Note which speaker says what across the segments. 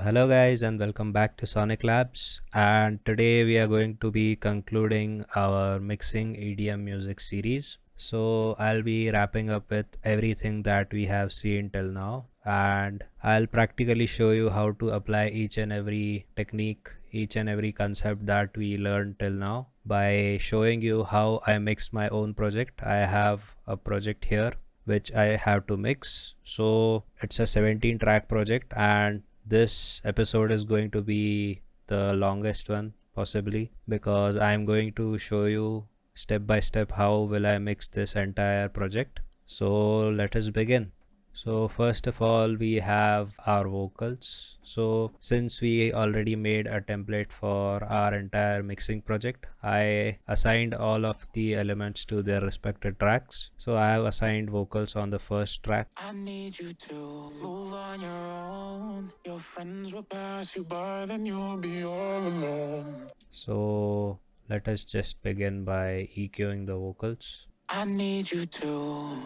Speaker 1: Hello guys and welcome back to Sonic Labs, and today we are going to be concluding our mixing EDM music series. So I'll be wrapping up with everything that we have seen till now, and I'll practically show you how to apply each and every technique, each and every concept that we learned till now by showing you how I mixed my own project. I have a project here which I have to mix. So it's a 17 track project, and this episode is going to be the longest one possibly, because I'm going to show you step by step how will I mix this entire project. So let us begin. So first of all, we have our vocals. So since we already made a template for our entire mixing project, I assigned all of the elements to their respective tracks. So I have assigned vocals on the first track.
Speaker 2: I need you to move on your own. Your friends will pass you by, then you'll be all alone.
Speaker 1: So let us just begin by EQing the vocals.
Speaker 2: I need you to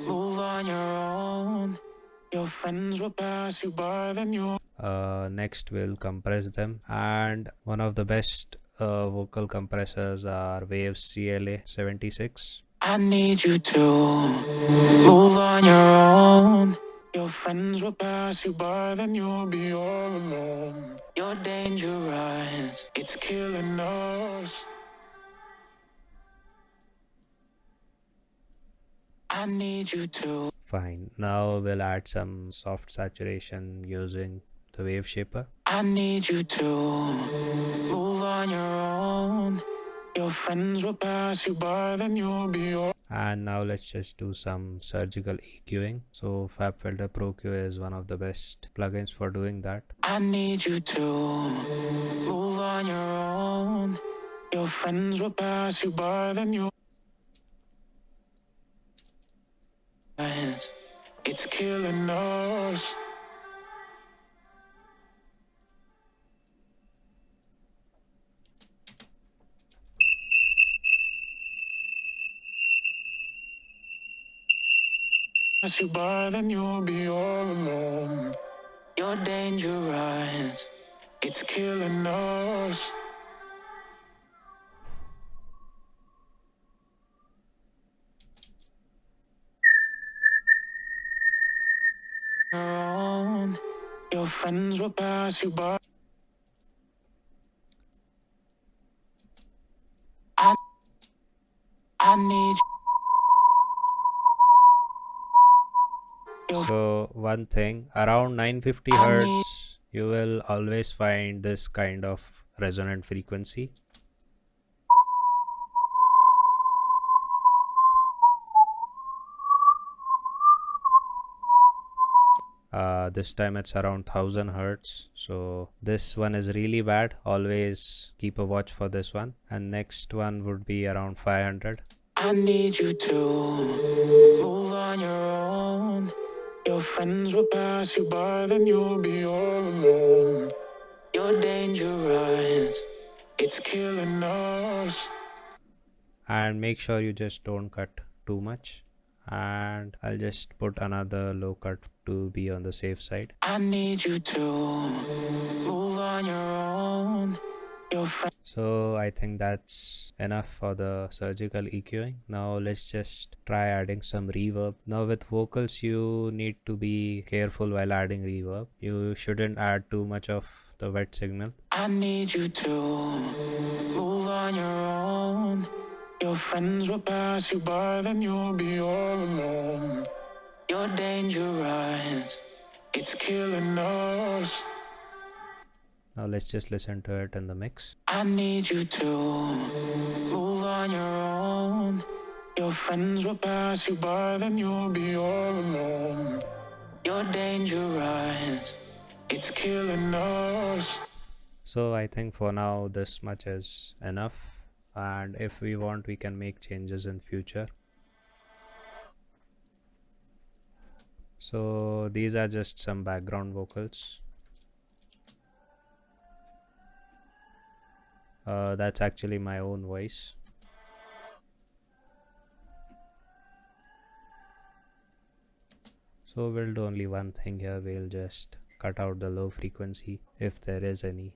Speaker 2: move on your own. Your friends will pass you by, then you'll
Speaker 1: Next we'll compress them, and one of the best vocal compressors are Waves CLA 76.
Speaker 2: I need you to move on your own. Your friends will pass you by, then you'll be all alone. You're dangerous, it's killing us. I need you to.
Speaker 1: Fine, now we'll add some soft saturation using the wave shaper.
Speaker 2: I need you to move on your own. Your friends will pass you by, then you'll be all.
Speaker 1: And now let's just do some surgical EQing. So FabFilter Pro Q is one of the best plugins for doing that.
Speaker 2: I need you to move on your own. Your friends will pass you by, then you'll. It's killing us. Pass you by, then you'll be all alone. You're dangerous. It's killing us. Your own. Your friends will pass you by. I need you.
Speaker 1: So one thing, around 950
Speaker 2: I need.
Speaker 1: hertz, you will always find this kind of resonant frequency. This time it's around 1000 hertz, so this one is really bad. Always keep a watch for this one. And next one would be around 500.
Speaker 2: I need you to move on your own. Your friends will pass you by, then you'll be all alone. You're dangerous. It's killing us.
Speaker 1: And make sure you just don't cut too much. And I'll just put another low cut to be on the safe side.
Speaker 2: I need you to move on your own. Your friends.
Speaker 1: So I think that's enough for the surgical EQing. Now let's just try adding some reverb. Now with vocals you need to be careful while adding reverb. You shouldn't add too much of the wet signal.
Speaker 2: I need you to move on your own. Your friends will pass you by, then you'll be all alone. You're dangerous. It's killing us.
Speaker 1: Now let's just listen to it in the mix.
Speaker 2: I need you to move on your own. Your friends will pass you by, then you'll be all alone. You're dangerous. It's killing us.
Speaker 1: So I think for now this much is enough, and if we want we can make changes in future. So these are just some background vocals. That's actually my own voice. So we'll do only one thing here. We'll just cut out the low frequency if there is any.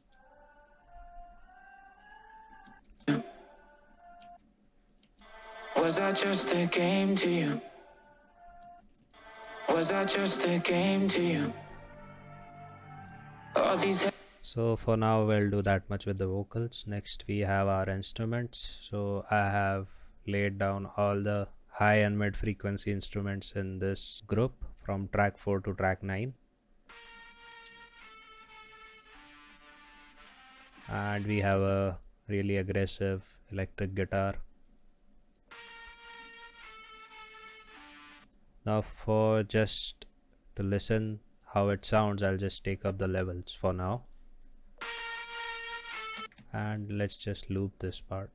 Speaker 2: Was that just a game to you? Was that just a game to you? All these
Speaker 1: So for now we'll do that much with the vocals. Next we have our instruments. So I have laid down all the high and mid frequency instruments in this group from track 4 to track 9. And we have a really aggressive electric guitar. Now for just to listen how it sounds, I'll just take up the levels for now. And let's just loop this part.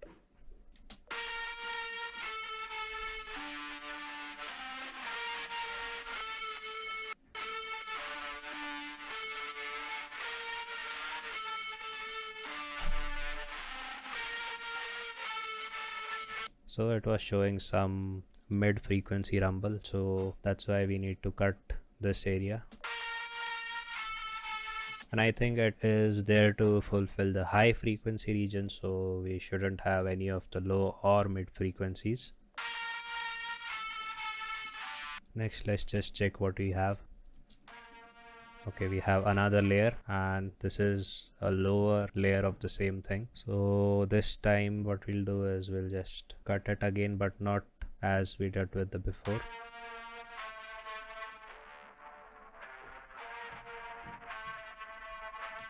Speaker 1: So it was showing some mid frequency rumble, so that's why we need to cut this area. And I think it is there to fulfill the high frequency region, so we shouldn't have any of the low or mid frequencies. Next, let's just check what we have. Okay, we have another layer, and this is a lower layer of the same thing. So this time what we'll do is we'll just cut it again, but not as we did with the before.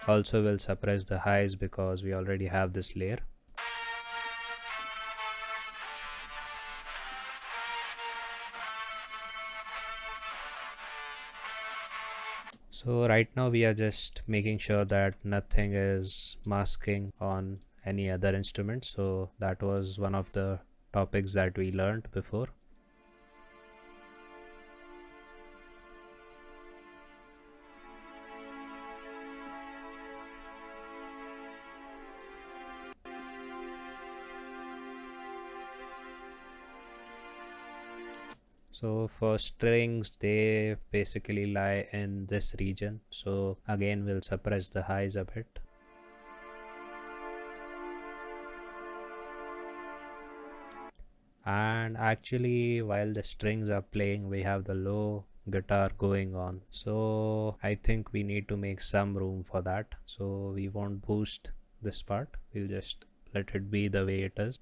Speaker 1: Also we'll suppress the highs because we already have this layer. So right now we are just making sure that nothing is masking on any other instrument. So that was one of the topics that we learned before. So for strings, they basically lie in this region. So again, we'll suppress the highs a bit. And actually, while the strings are playing, we have the low guitar going on. So I think we need to make some room for that. So we won't boost this part. We'll just let it be the way it is.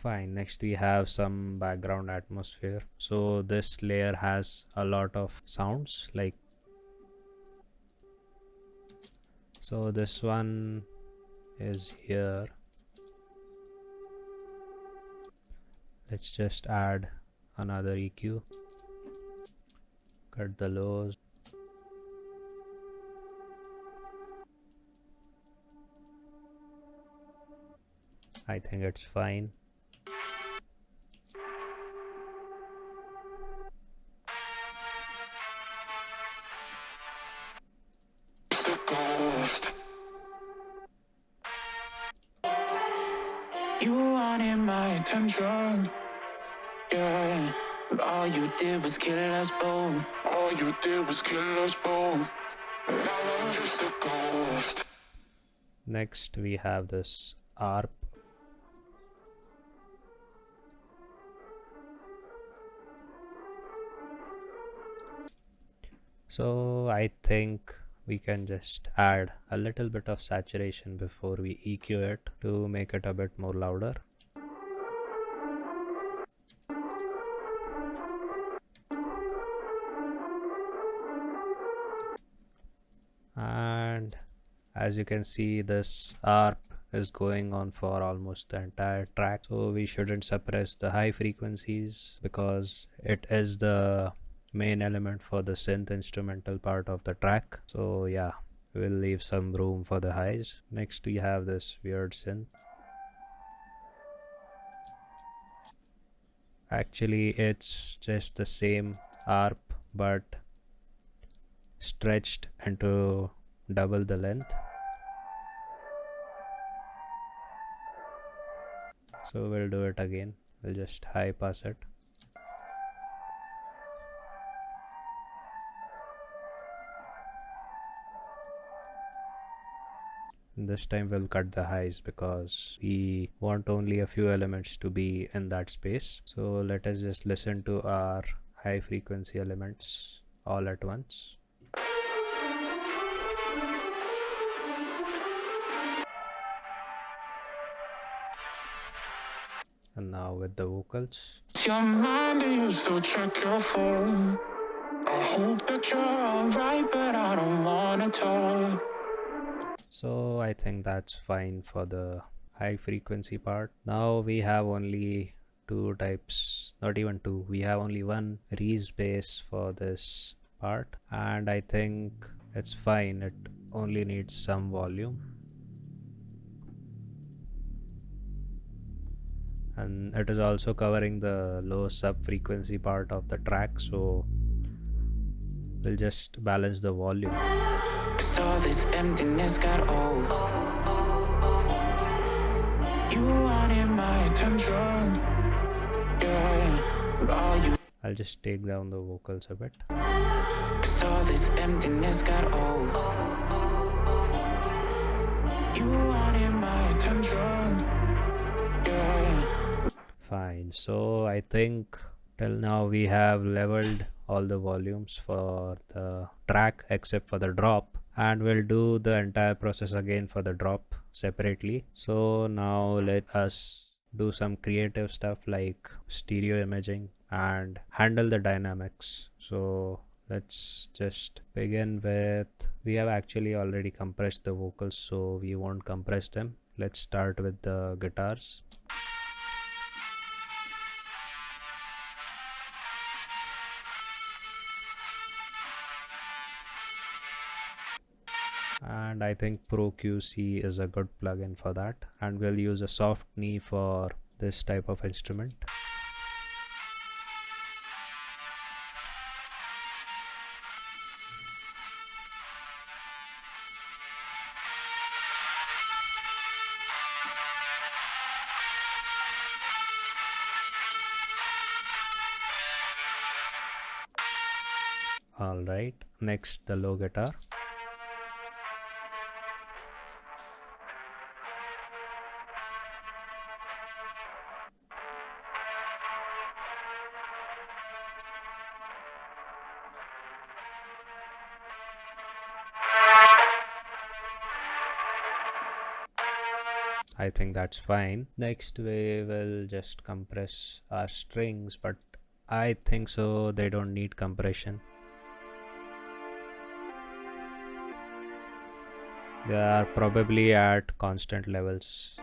Speaker 1: Fine, next we have some background atmosphere. So this layer has a lot of sounds, like, so this one is here. Let's just add another EQ, cut the lows. I think it's fine.
Speaker 2: you wanted my attention, yeah. But all you did was kill us both. All you did was kill us both. Now I'm just a ghost.
Speaker 1: Next we have this ARP. So I think we can just add a little bit of saturation before we EQ it to make it a bit more louder. And as you can see, this ARP is going on for almost the entire track, so we shouldn't suppress the high frequencies because it is the main element for the synth instrumental part of the track. So yeah, we'll leave some room for the highs. Next we have this weird synth. Actually it's just the same ARP but stretched into double the length. So we'll do it again. We'll just high pass it. This time we'll cut the highs because we want only a few elements to be in that space. So let us just listen to our high frequency elements all at once. And now with the vocals.
Speaker 2: It's your mind, do you still check your phone? I hope that you're alright, but I don't wanna talk.
Speaker 1: So I think that's fine for the high frequency part. Now we have only two types, not even two, we have only one Reese bass for this part, and I think it's fine. It only needs some volume, and it is also covering the low sub frequency part of the track, so we'll just balance the volume.
Speaker 2: Cause all this emptiness got old. You wanted my attention, yeah. But all you
Speaker 1: I'll just take down the vocals a bit.
Speaker 2: Cause all this emptiness got old. You wanted my attention, yeah.
Speaker 1: Fine. So I think till now we have leveled all the volumes for the track except for the drop, and we'll do the entire process again for the drop separately. So now let us do some creative stuff like stereo imaging and handle the dynamics. So let's just begin with, we have actually already compressed the vocals, so we won't compress them. Let's start with the guitars. And I think Pro QC is a good plugin for that, and we'll use a soft knee for this type of instrument. Alright, next the low guitar. I think that's fine. Next we will just compress our strings, but I think so they don't need compression. They are probably at constant levels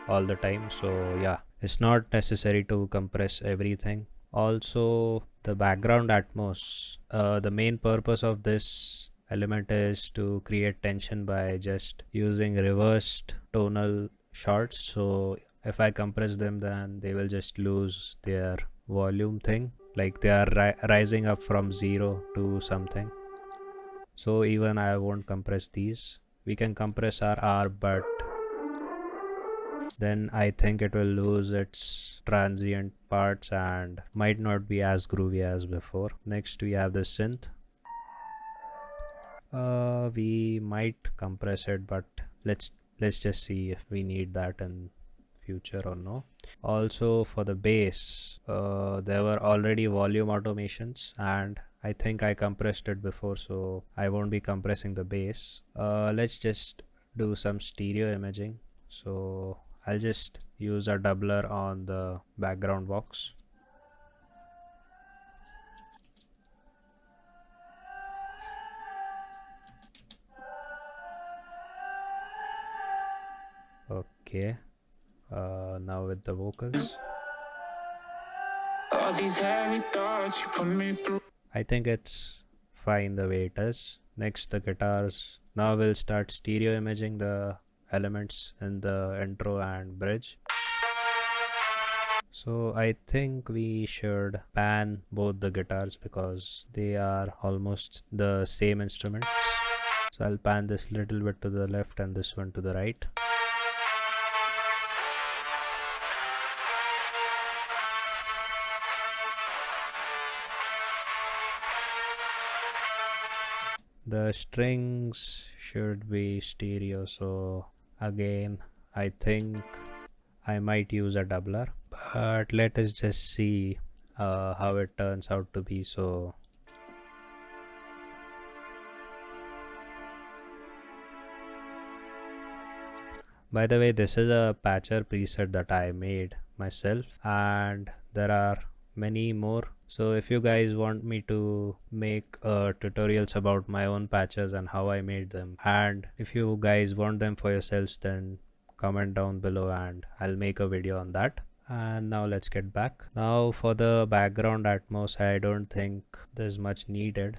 Speaker 1: all the time, so yeah, it's not necessary to compress everything. Also the background atmos, the main purpose of this element is to create tension by just using reversed tonal shots. So if I compress them, then they will just lose their volume thing, like they are rising up from 0 to something. So even I won't compress these. We can compress our R, but then I think it will lose its transient parts and might not be as groovy as before. Next we have the synth. We might compress it, but let's just see if we need that in future or no. Also for the bass, there were already volume automations, and I think I compressed it before, so I won't be compressing the bass. Let's just do some stereo imaging. So I'll just use a doubler on the background box. Okay, now with the vocals.
Speaker 2: All these heavy thoughts you put me through.
Speaker 1: I think it's fine the way it is. Next the guitars. Now we'll start stereo imaging the elements in the intro and bridge. So I think we should pan both the guitars because they are almost the same instruments. So I'll pan this little bit to the left and this one to the right. The strings should be stereo, so again I think I might use a doubler, but let us just see how it turns out to be. So by the way, this is a patcher preset that I made myself, and there are many more. So if you guys want me to make tutorials about my own patches and how I made them, and if you guys want them for yourselves, then comment down below and I'll make a video on that. And now let's get back. Now for the background atmos, I don't think there's much needed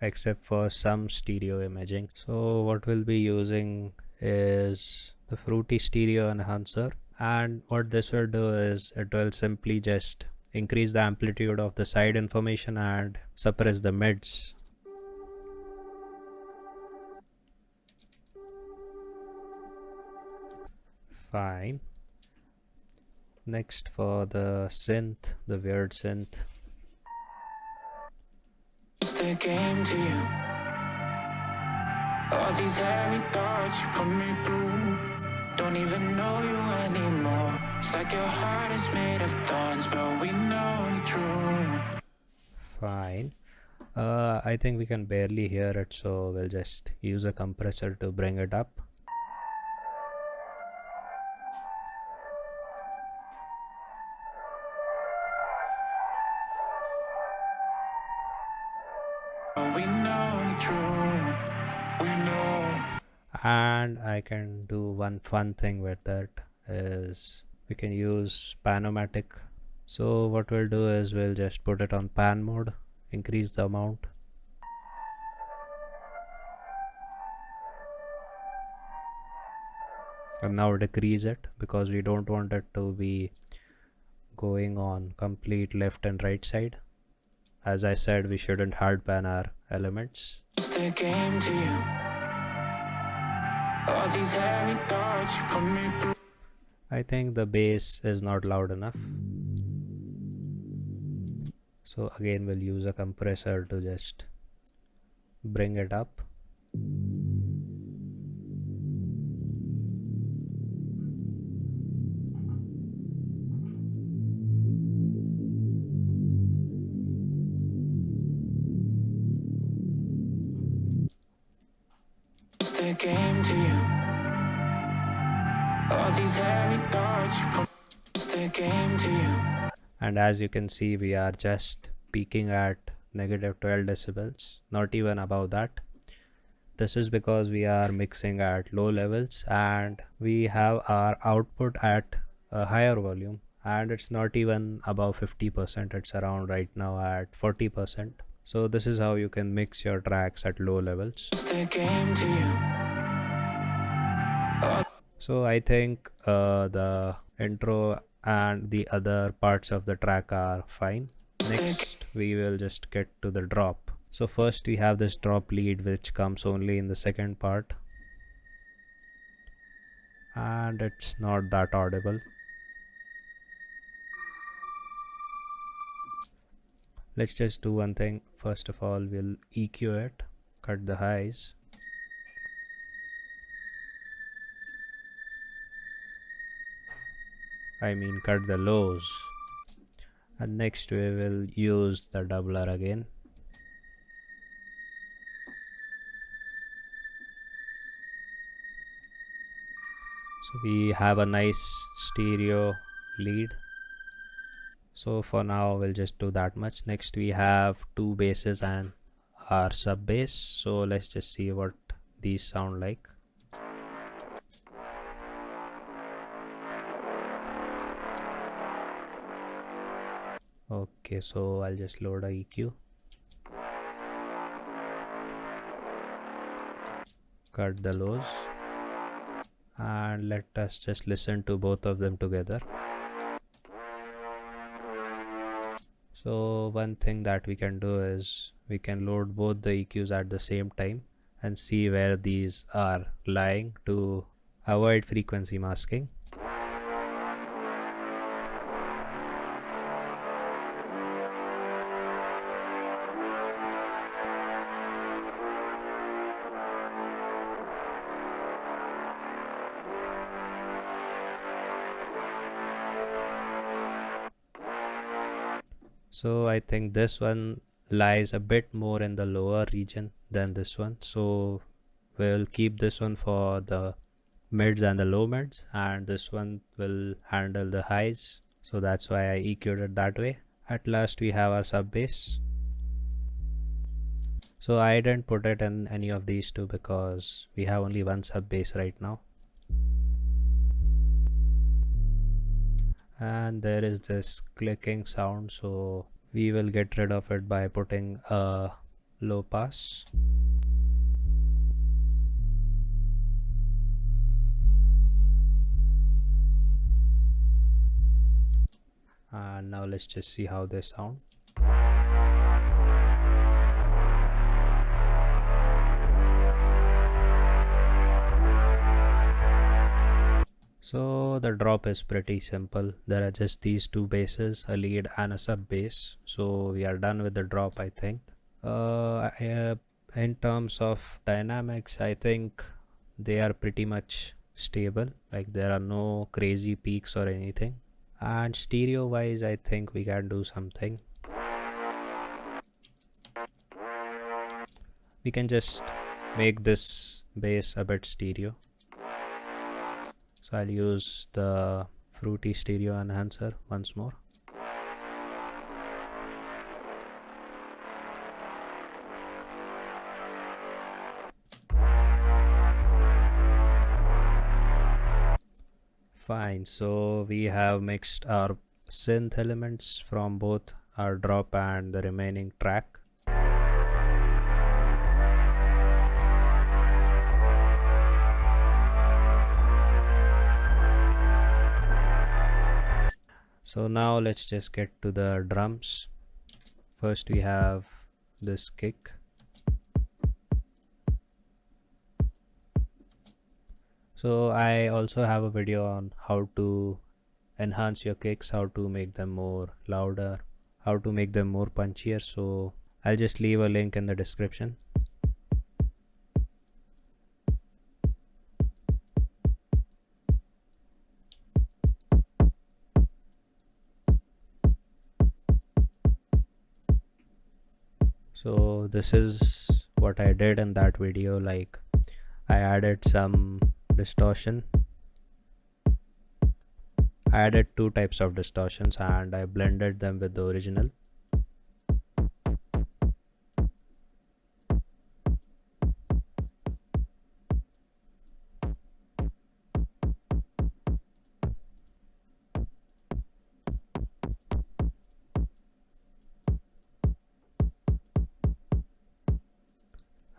Speaker 1: except for some stereo imaging. So what we'll be using is the fruity stereo enhancer, and what this will do is it will simply just increase the amplitude of the side information and suppress the mids. Fine. Next for the synth, the weird synth.
Speaker 2: The game to you. All these heavy thoughts you put me through. Don't even know you anymore. It's like your heart is made of thorns, but we know the truth.
Speaker 1: Fine. I think we can barely hear it, so we'll just use a compressor to bring it up.
Speaker 2: We know the truth. We know.
Speaker 1: And I can do one fun thing with that is we can use panomatic. So what we'll do is we'll just put it on pan mode, increase the amount, and now decrease it because we don't want it to be going on complete left and right side. As I said, we shouldn't hard pan our elements.
Speaker 2: The game to you. All these heavy thoughts you put me through.
Speaker 1: I think the bass is not loud enough, so again we'll use a compressor to just bring it up.
Speaker 2: The game to you. All these heavy thoughts you put. The game to you.
Speaker 1: And as you can see, we are just peaking at negative 12 decibels, not even above that. This is because we are mixing at low levels and we have our output at a higher volume, and it's not even above 50%, it's around right now at 40%. So this is how you can mix your tracks at low levels.
Speaker 2: The game to you.
Speaker 1: So I think the intro and the other parts of the track are fine. Next we will just get to the drop. So first we have this drop lead which comes only in the second part, and it's not that audible. Let's just do one thing. First of all, we'll EQ it, cut the highs. I mean cut the lows. And next we will use the doubler again. So we have a nice stereo lead. So for now we'll just do that much. Next we have two basses and our sub bass. So let's just see what these sound like. Okay, so I'll just load a EQ, cut the lows, and let us just listen to both of them together. So one thing that we can do is we can load both the EQs at the same time and see where these are lying to avoid frequency masking. So I think this one lies a bit more in the lower region than this one. So we'll keep this one for the mids and the low mids, and this one will handle the highs. So that's why I EQ'd it that way. At last we have our sub bass. So I didn't put it in any of these two because we have only one sub bass right now. And there is this clicking sound, so we will get rid of it by putting a low pass. And now let's just see how they sound. So the drop is pretty simple. There are just these two basses, a lead and a sub bass. So we are done with the drop, I think. In terms of dynamics, I think they are pretty much stable. Like there are no crazy peaks or anything. And stereo wise, I think we can do something. We can just make this bass a bit stereo. So I'll use the fruity stereo enhancer once more. Fine, so we have mixed our synth elements from both our drop and the remaining track. So now let's just get to the drums. First we have this kick. So I also have a video on how to enhance your kicks, how to make them more louder, how to make them more punchier. So I'll just leave a link in the description. So this is what I did in that video. Like I added some distortion. I added two types of distortions and I blended them with the original.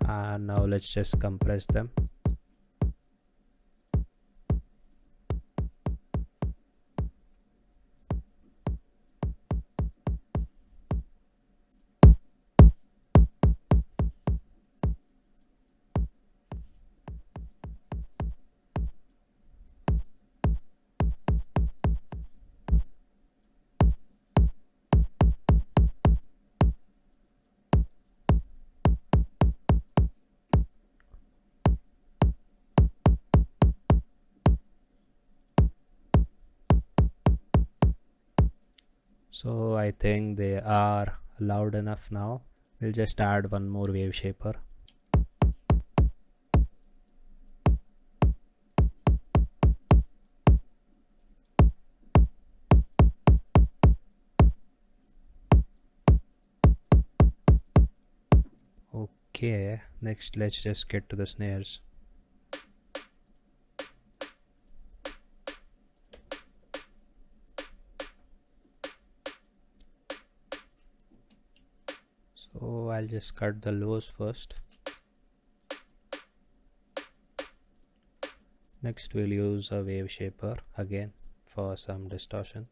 Speaker 1: And now let's just compress them. So I think they are loud enough now. We'll just add one more wave shaper. Okay, next let's just get to the snares. So I'll just cut the lows first. Next we'll use a wave shaper again for some distortion.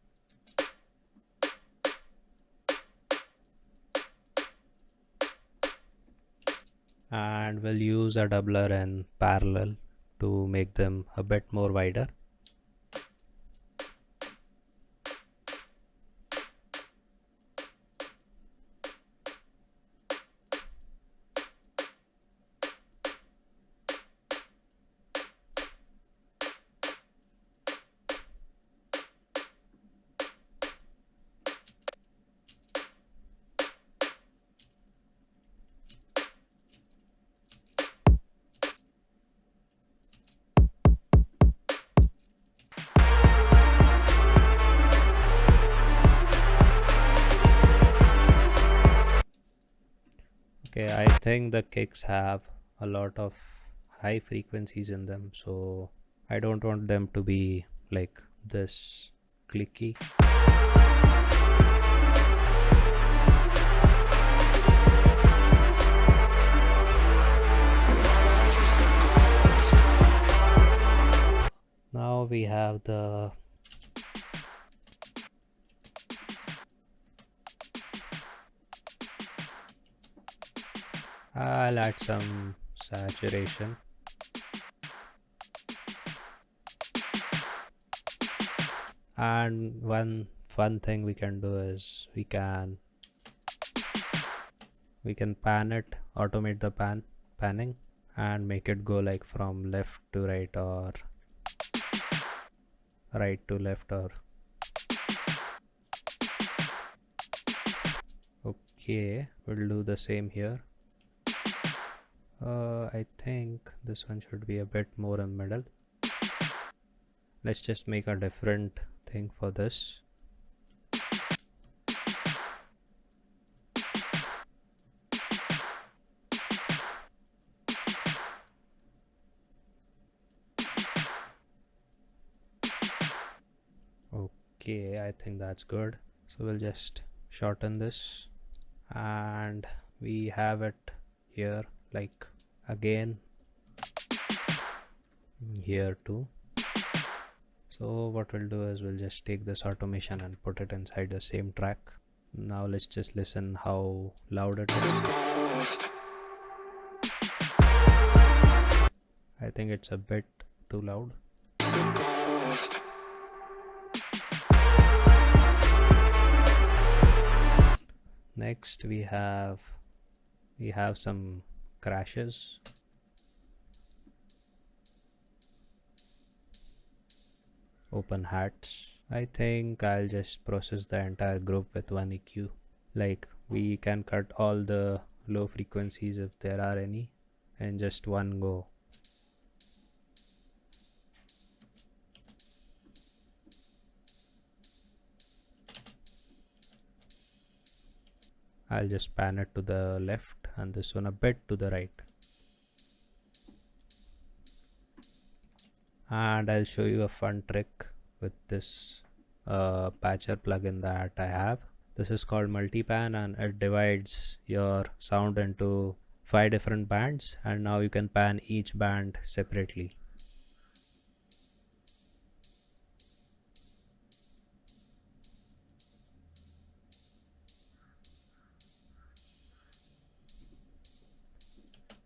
Speaker 1: And we'll use a doubler in parallel to make them a bit more wider. think the kicks have a lot of high frequencies in them, so I don't want them to be like this clicky. Now we have the I'll add some saturation. And one fun thing we can do is we can pan it, automate the panning, and make it go like from left to right or right to left or okay. We'll do the same here. I think this one should be a bit more in the middle. Let's just make a different thing for this. Okay, I think that's good. So we'll just shorten this, and we have it here, like again here too. So what we'll do is we'll just take this automation and put it inside the same track. Now let's just listen how loud it is. I think it's a bit too loud. Next we have some crashes. Open hats. I think I'll just process the entire group with one EQ. Like we can cut all the low frequencies if there are any in just one go. I'll just pan it to the left and this one a bit to the right. And I'll show you a fun trick with this patcher plugin that I have. This is called multipan, and it divides your sound into 5 different bands, and now you can pan each band separately.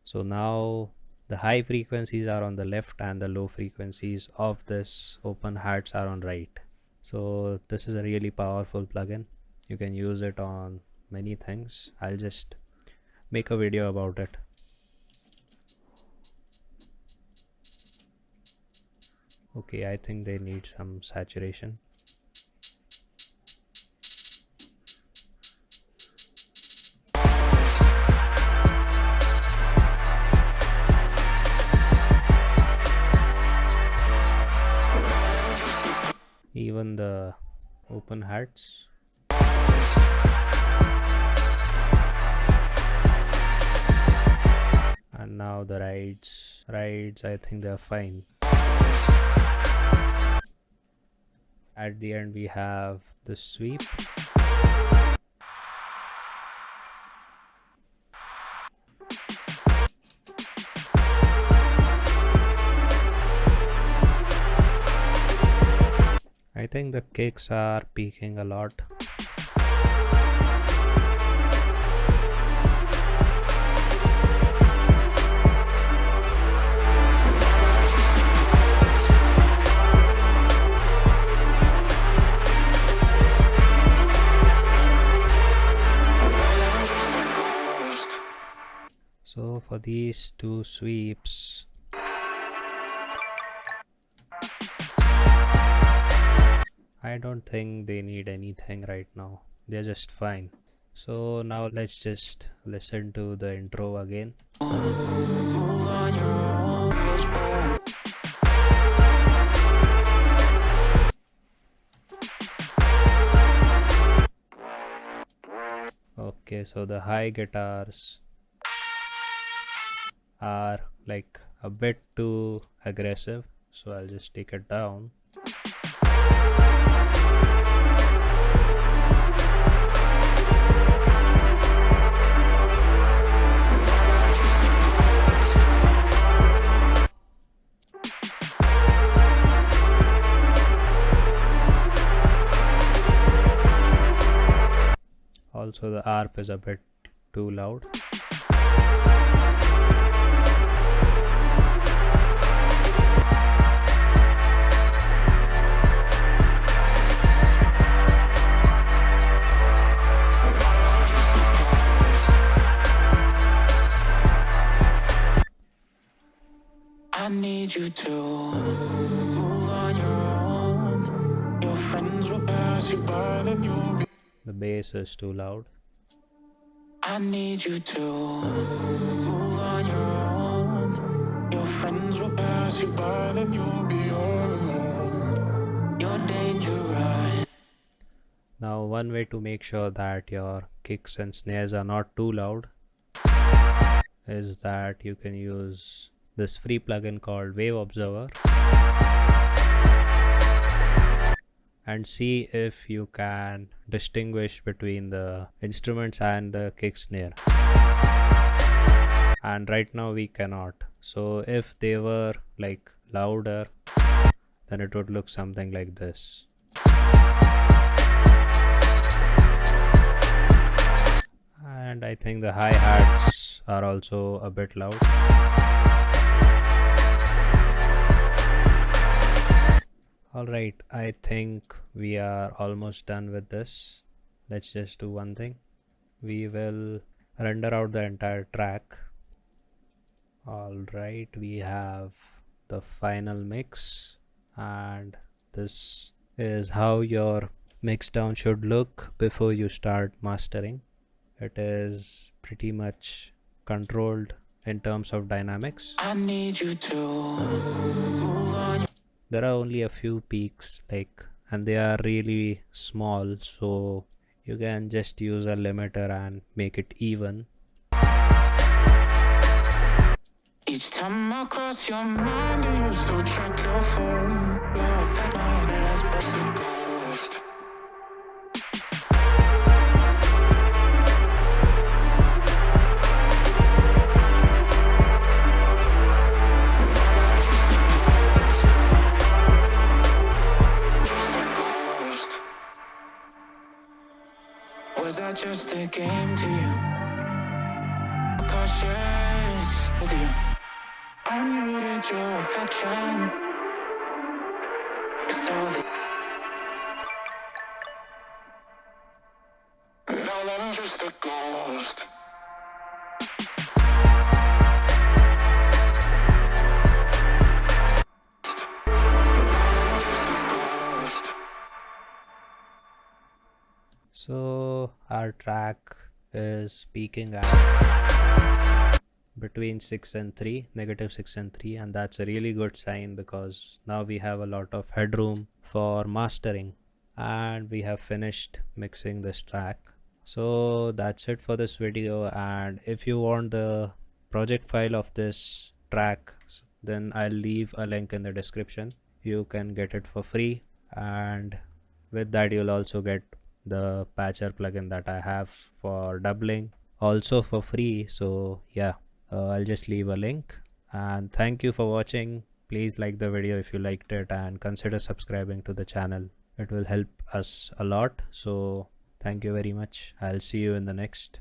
Speaker 1: So now the high frequencies are on the left and the low frequencies of this open hats are on right. So this is a really powerful plugin. You can use it on many things. I'll just make a video about it. Okay, I think they need some saturation. Even the open hats. And now the rides, I think they're fine. At the end we have the sweep. I think the kicks are peaking a lot. So for these two sweeps, I don't think they need anything right now. They're just fine. So now let's just listen to the intro again. Okay, so the high guitars are like a bit too aggressive, so I'll just take it down. Also the ARP is a bit too loud.
Speaker 2: I need you to move on your own. Your friends will pass you by, then you'll be.
Speaker 1: The bass is too loud.
Speaker 2: I need you to move on your own. Your friends will pass you by, then you'll be all alone. You're dangerous.
Speaker 1: Now one way to make sure that your kicks and snares are not too loud is that you can use this free plugin called Wave Observer and see if you can distinguish between the instruments and the kick snare. And right now we cannot. So if they were like louder, then it would look something like this. And I think the hi-hats are also a bit loud. Alright, I think we are almost done with this. Let's just do one thing. We will render out the entire track. Alright, we have the final mix, and this is how your mix down should look before you start mastering. It is pretty much controlled in terms of dynamics.
Speaker 2: I need you to move on.
Speaker 1: There are only a few peaks, and they are really small, so you can just use a limiter and make it even.
Speaker 2: Each time I cross your mind, do you still check your phone? You're affect my last burst. Was that just a game to you? Cautious with you. I needed your affection. So now I'm just a ghost.
Speaker 1: So our track is peaking at between 6 and 3, negative 6 and 3, and that's a really good sign because now we have a lot of headroom for mastering, and we have finished mixing this track. So that's it for this video, and if you want the project file of this track, then I'll leave a link in the description. You can get it for free, and with that you'll also get the patcher plugin that I have for doubling also for free. So yeah, I'll just leave a link, and thank you for watching. Please like the video if you liked it, and consider subscribing to the channel. It will help us a lot. So thank you very much. I'll see you in the next.